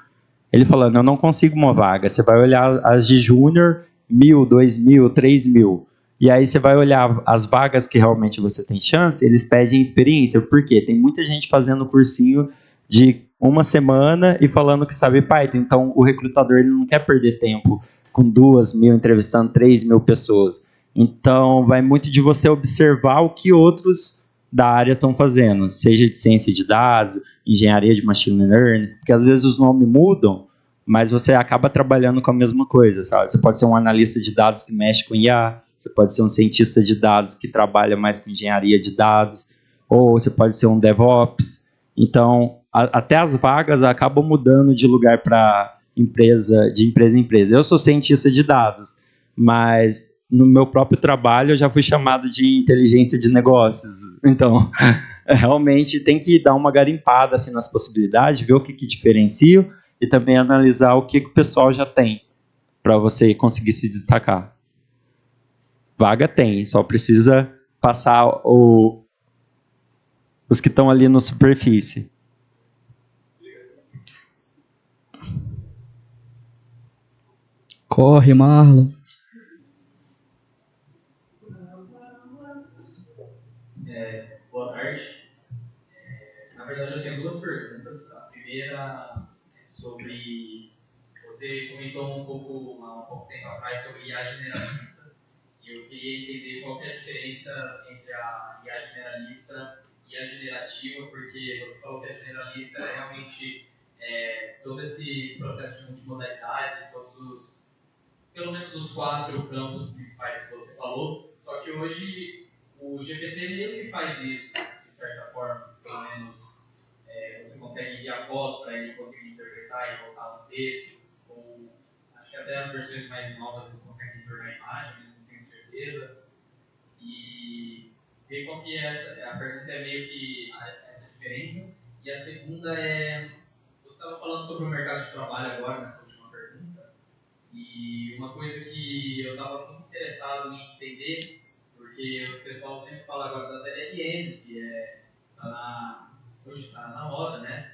Ele falando, eu não consigo uma vaga. Você vai olhar as de júnior, 1.000, 2.000, 3.000. E aí você vai olhar as vagas que realmente você tem chance, eles pedem experiência. Por quê? Tem muita gente fazendo cursinho de uma semana e falando que sabe Python. Então, o recrutador ele não quer perder tempo com 2.000 entrevistando 3.000 pessoas. Então, vai muito de você observar o que outros da área estão fazendo, seja de ciência de dados, engenharia de machine learning, porque às vezes os nomes mudam, mas você acaba trabalhando com a mesma coisa, sabe? Você pode ser um analista de dados que mexe com IA, você pode ser um cientista de dados que trabalha mais com engenharia de dados, ou você pode ser um DevOps. Então, até as vagas acabam mudando de lugar para empresa, de empresa em empresa. Eu sou cientista de dados, mas no meu próprio trabalho eu já fui chamado de inteligência de negócios. Então, realmente tem que dar uma garimpada assim, nas possibilidades, ver o que diferencia e também analisar o que o pessoal já tem para você conseguir se destacar. Vaga tem, só precisa passar os que estão ali na superfície. Corre, Marlon. Boa tarde. Na verdade, eu tenho duas perguntas. A primeira é sobre... Você comentou um pouco, há um pouco tempo atrás, sobre IA generalista. E eu queria entender qual que é a diferença entre a IA generalista e a generativa, porque você falou que a generalista é realmente todo esse processo de multimodalidade, pelo menos os 4 campos principais que você falou, só que hoje o GPT meio que faz isso, de certa forma, pelo menos você consegue enviar fotos para ele conseguir interpretar e botar no texto, ou acho que até as versões mais novas eles conseguem tornar imagem, mas não tenho certeza. E ver qual que é a pergunta é meio que essa diferença. E a segunda é, você estava falando sobre o mercado de trabalho agora, nessa última pergunta, e uma coisa que eu estava muito interessado em entender, porque o pessoal sempre fala agora das LLMs, que hoje está na moda, né?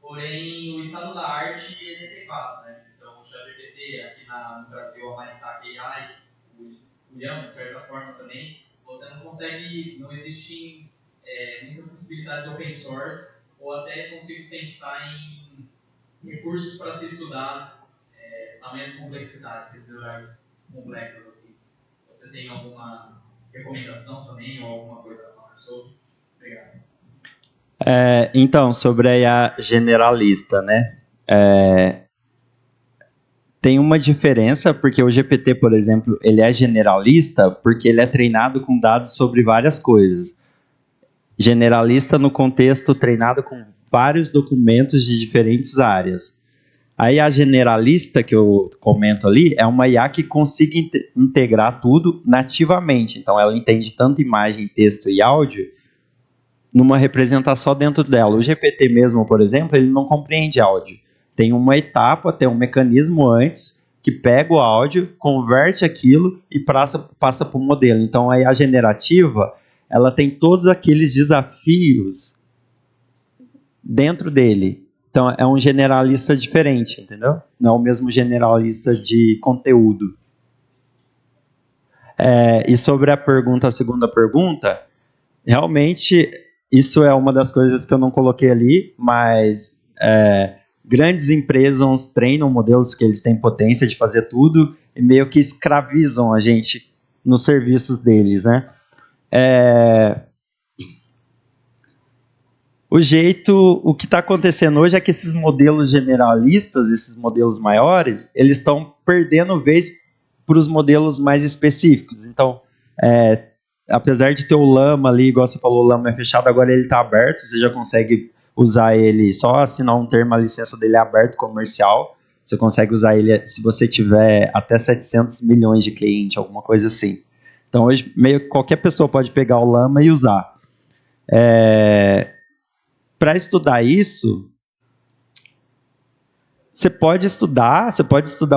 Porém, o estado da arte ele é privado, né? Então, o ChatGPT, aqui no Brasil, a Maritac AI, o Yaml, de certa forma também, você não consegue, não existem muitas possibilidades open source, ou até consigo pensar em recursos para se estudar tamanhas complexidades, redes neurais complexas assim. Você tem alguma recomendação também, ou alguma coisa a falar sobre? Obrigado. Então, sobre a IA generalista, né? Tem uma diferença, porque o GPT, por exemplo, ele é generalista porque ele é treinado com dados sobre várias coisas. Generalista no contexto treinado com vários documentos de diferentes áreas. A IA generalista que eu comento ali é uma IA que consiga integrar tudo nativamente. Então, ela entende tanto imagem, texto e áudio numa representação dentro dela. O GPT mesmo, por exemplo, ele não compreende áudio. Tem uma etapa, tem um mecanismo antes que pega o áudio, converte aquilo e passa para o modelo. Então, a IA generativa, ela tem todos aqueles desafios dentro dele. Então, é um generalista diferente, entendeu? Não é o mesmo generalista de conteúdo. E sobre a segunda pergunta, realmente, isso é uma das coisas que eu não coloquei ali, mas grandes empresas treinam modelos que eles têm potência de fazer tudo e meio que escravizam a gente nos serviços deles, né? O que está acontecendo hoje é que esses modelos generalistas, esses modelos maiores, eles estão perdendo vez para os modelos mais específicos. Então, apesar de ter o Llama ali, igual você falou, o Llama é fechado, agora ele está aberto, você já consegue usar ele, só assinar um termo, a licença dele é aberto, comercial, Você consegue usar ele se você tiver até 700 milhões de clientes, alguma coisa assim. Então, hoje, meio que qualquer pessoa pode pegar o Llama e usar. Para estudar isso, você pode estudar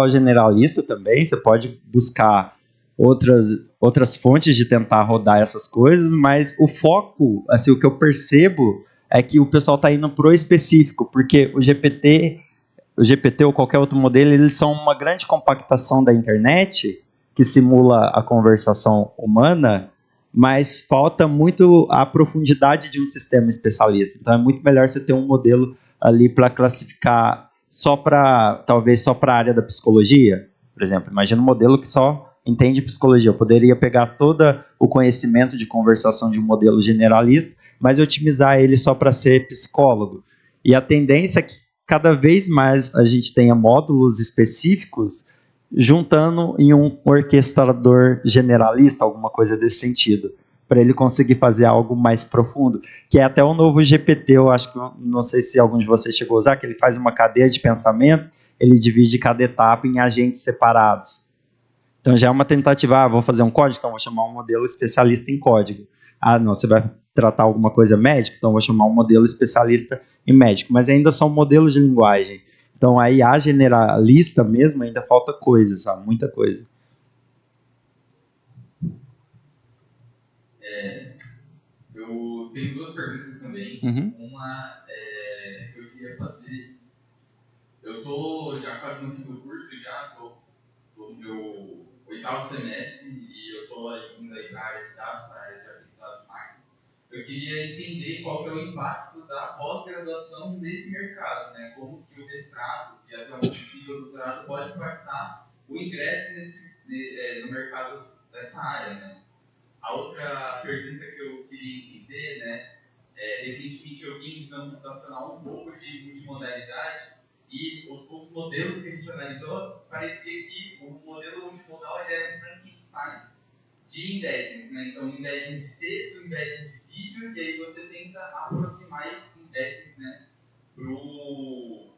o generalista também, você pode buscar outras fontes de tentar rodar essas coisas, mas o foco, assim, o que eu percebo é que o pessoal está indo pro específico, porque o GPT ou qualquer outro modelo, eles são uma grande compactação da internet, que simula a conversação humana, mas falta muito a profundidade de um sistema especialista. Então é muito melhor você ter um modelo ali para classificar talvez só para a área da psicologia, por exemplo. Imagina um modelo que só entende psicologia. Eu poderia pegar todo o conhecimento de conversação de um modelo generalista, mas otimizar ele só para ser psicólogo. E a tendência é que cada vez mais a gente tenha módulos específicos juntando em um orquestrador generalista, alguma coisa desse sentido, para ele conseguir fazer algo mais profundo, que é até o novo GPT, eu acho que, não sei se algum de vocês chegou a usar, que ele faz uma cadeia de pensamento, ele divide cada etapa em agentes separados. Então já é uma tentativa, vou fazer um código, então vou chamar um modelo especialista em código. Não, você vai tratar alguma coisa médica, então vou chamar um modelo especialista em médico, mas ainda são modelos de linguagem. Então, a IA generalista mesmo, ainda falta coisa, sabe? Muita coisa. Eu tenho duas perguntas também. Uma que eu queria fazer. Eu estou já quase no fim do curso, já estou no meu 8º semestre e eu estou indo aí para a área de dados, para a área de aprendizado de máquina. Eu queria entender qual que é o impacto da pós-graduação nesse mercado, né? Como que o mestrado e até o possível doutorado pode impactar o ingresso no mercado dessa área, né? A outra pergunta que eu queria entender, né? Recentemente eu vi em visão computacional um pouco de multimodalidade e os poucos modelos que a gente analisou, parecia que o modelo multimodal ele era um Frankenstein de embeddings, né? Então, embedding de texto, embedding de vídeo, e aí você tenta aproximar esses embeddings, né, pro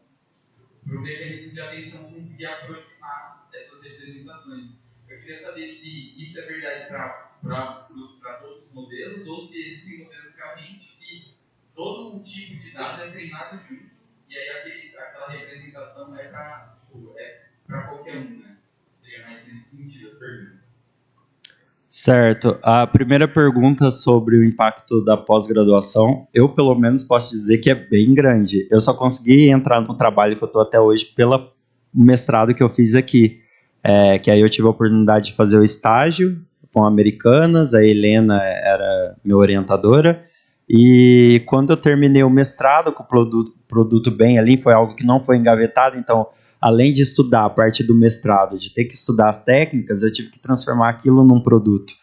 mecanismo de atenção conseguir aproximar essas representações. Eu queria saber se isso é verdade para todos os modelos, ou se existem modelos realmente que todo o tipo de dado é treinado junto, e aí aquela representação é para qualquer um, né? Seria mais nesse sentido as perguntas. Certo. A primeira pergunta sobre o impacto da pós-graduação, eu pelo menos posso dizer que é bem grande. Eu só consegui entrar no trabalho que eu estou até hoje pelo mestrado que eu fiz aqui, que aí eu tive a oportunidade de fazer o estágio com Americanas, a Helena era minha orientadora, e quando eu terminei o mestrado com o produto bem ali, foi algo que não foi engavetado, então além de estudar a parte do mestrado, de ter que estudar as técnicas, eu tive que transformar aquilo num produto.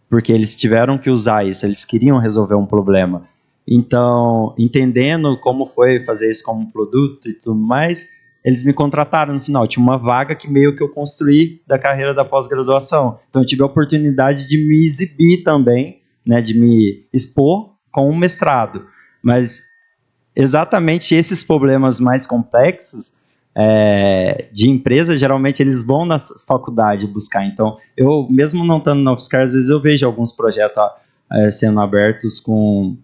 Porque eles tiveram que usar isso, eles queriam resolver um problema. Então, entendendo como foi fazer isso como um produto e tudo mais, eles me contrataram no final. Tinha uma vaga que meio que eu construí da carreira da pós-graduação. Então, eu tive a oportunidade de me exibir também, né, de me expor com um mestrado. Mas, exatamente esses problemas mais complexos de empresa, geralmente eles vão na faculdade buscar. Então, eu, mesmo não estando na UFSCar, às vezes eu vejo alguns projetos sendo abertos com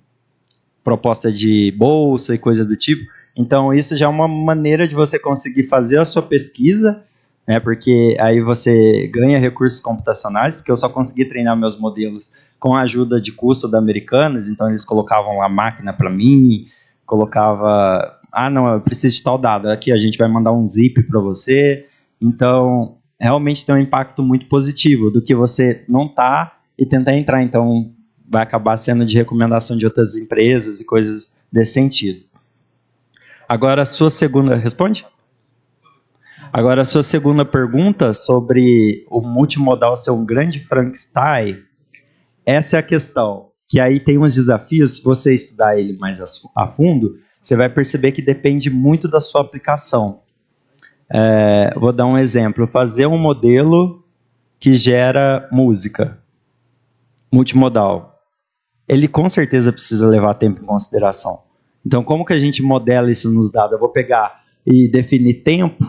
proposta de bolsa e coisa do tipo. Então, isso já é uma maneira de você conseguir fazer a sua pesquisa, né, porque aí você ganha recursos computacionais, porque eu só consegui treinar meus modelos com a ajuda de custo da Americanas, então eles colocavam lá máquina para mim, colocava... não, eu preciso de tal dado, aqui a gente vai mandar um zip para você. Então, realmente tem um impacto muito positivo do que você não tá e tentar entrar. Então, vai acabar sendo de recomendação de outras empresas e coisas desse sentido. Agora, a sua segunda... Responde? Agora, a sua segunda pergunta sobre o multimodal ser um grande Frankenstein, essa é a questão. Que aí tem uns desafios, se você estudar ele mais a fundo, você vai perceber que depende muito da sua aplicação. Vou dar um exemplo. Fazer um modelo que gera música multimodal. Ele com certeza precisa levar tempo em consideração. Então, como que a gente modela isso nos dados? Eu vou pegar e definir tempo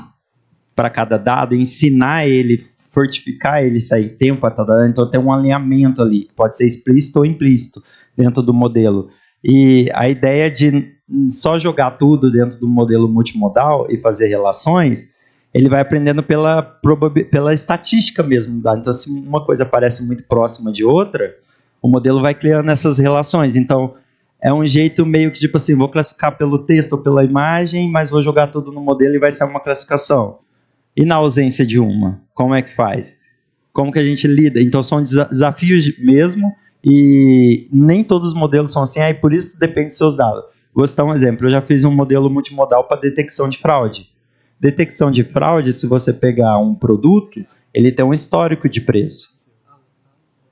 para cada dado, ensinar ele, fortificar ele sair tempo para cada dado, então tem um alinhamento ali, pode ser explícito ou implícito dentro do modelo. E a ideia de só jogar tudo dentro do modelo multimodal e fazer relações, ele vai aprendendo pela estatística mesmo. Então, se uma coisa parece muito próxima de outra, o modelo vai criando essas relações. Então, é um jeito meio que, tipo assim, vou classificar pelo texto ou pela imagem, mas vou jogar tudo no modelo e vai ser uma classificação. E na ausência de uma, como é que faz? Como que a gente lida? Então, são desafios mesmo, e nem todos os modelos são assim, aí por isso depende dos seus dados. Vou citar um exemplo, eu já fiz um modelo multimodal para detecção de fraude. Detecção de fraude, se você pegar um produto, ele tem um histórico de preço.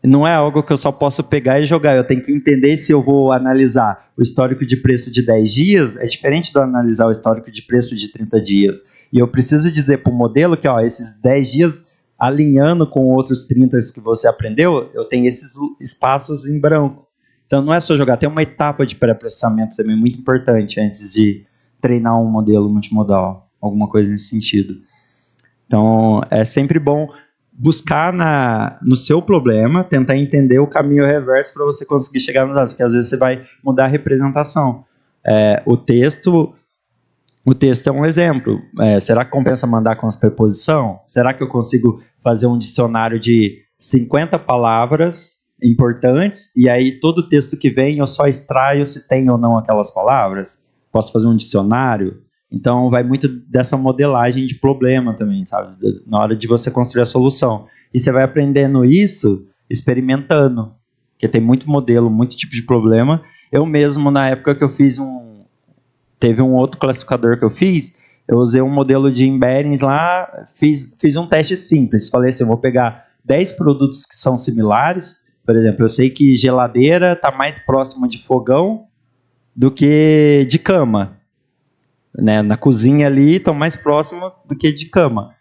Não é algo que eu só posso pegar e jogar, eu tenho que entender se eu vou analisar o histórico de preço de 10 dias, é diferente de eu analisar o histórico de preço de 30 dias. E eu preciso dizer para o modelo que esses 10 dias, alinhando com outros 30 que você aprendeu, eu tenho esses espaços em branco. Então não é só jogar, tem uma etapa de pré-processamento também muito importante antes de treinar um modelo multimodal, alguma coisa nesse sentido. Então é sempre bom buscar no seu problema, tentar entender o caminho reverso para você conseguir chegar nos dados, porque às vezes você vai mudar a representação. O texto é um exemplo. Será que compensa mandar com as preposição? Será que eu consigo fazer um dicionário de 50 palavras importantes e aí todo texto que vem eu só extraio se tem ou não aquelas palavras? Posso fazer um dicionário? Então, vai muito dessa modelagem de problema também, sabe? Na hora de você construir a solução. E você vai aprendendo isso experimentando, porque tem muito modelo, muito tipo de problema. Eu mesmo, na época que eu fiz teve um outro classificador que eu usei um modelo de embeddings lá, fiz um teste simples. Falei assim, eu vou pegar 10 produtos que são similares. Por exemplo, eu sei que geladeira está mais próximo de fogão do que de cama. Na cozinha ali, estão mais próximo do que de cama.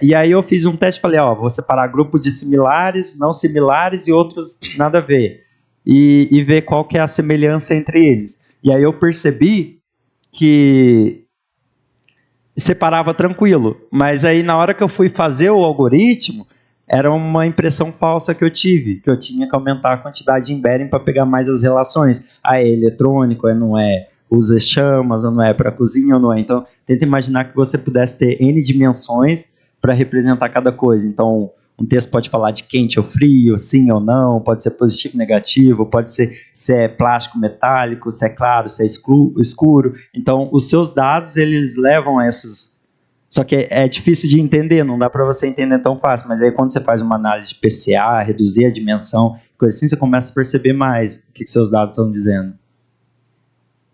E aí eu fiz um teste e falei, vou separar grupo de similares, não similares e outros nada a ver. E ver qual que é a semelhança entre eles. E aí eu percebi que separava tranquilo. Mas aí na hora que eu fui fazer o algoritmo, era uma impressão falsa que eu tive, que eu tinha que aumentar a quantidade de embedding para pegar mais as relações. É eletrônico, não é? Usa chamas, ou não é para cozinha, ou não é. Então, tenta imaginar que você pudesse ter N dimensões para representar cada coisa. Então, um texto pode falar de quente ou frio, sim ou não, pode ser positivo ou negativo, pode ser se é plástico, metálico, se é claro, se é escuro. Então, os seus dados, eles levam a essas... Só que é difícil de entender, não dá para você entender tão fácil, mas aí quando você faz uma análise de PCA, reduzir a dimensão, coisa assim, você começa a perceber mais o que seus dados estão dizendo.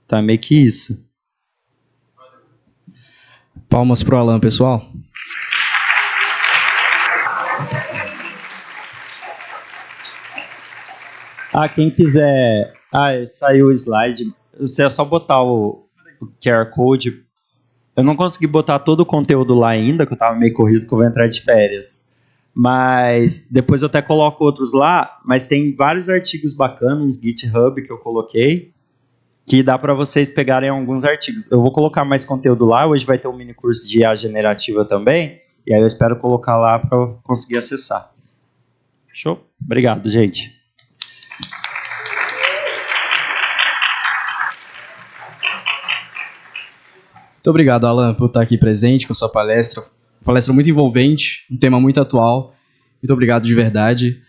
Então é meio que isso. Palmas pro Alan, pessoal. Quem quiser... saiu o slide. Você é só botar o QR Code. Eu não consegui botar todo o conteúdo lá ainda, que eu estava meio corrido, que eu vou entrar de férias. Mas depois eu até coloco outros lá, mas tem vários artigos bacanas, uns GitHub que eu coloquei, que dá para vocês pegarem alguns artigos. Eu vou colocar mais conteúdo lá, hoje vai ter um mini curso de IA generativa também, e aí eu espero colocar lá para conseguir acessar. Show? Obrigado, gente. Muito obrigado, Alan, por estar aqui presente com sua palestra. Palestra muito envolvente, um tema muito atual. Muito obrigado de verdade.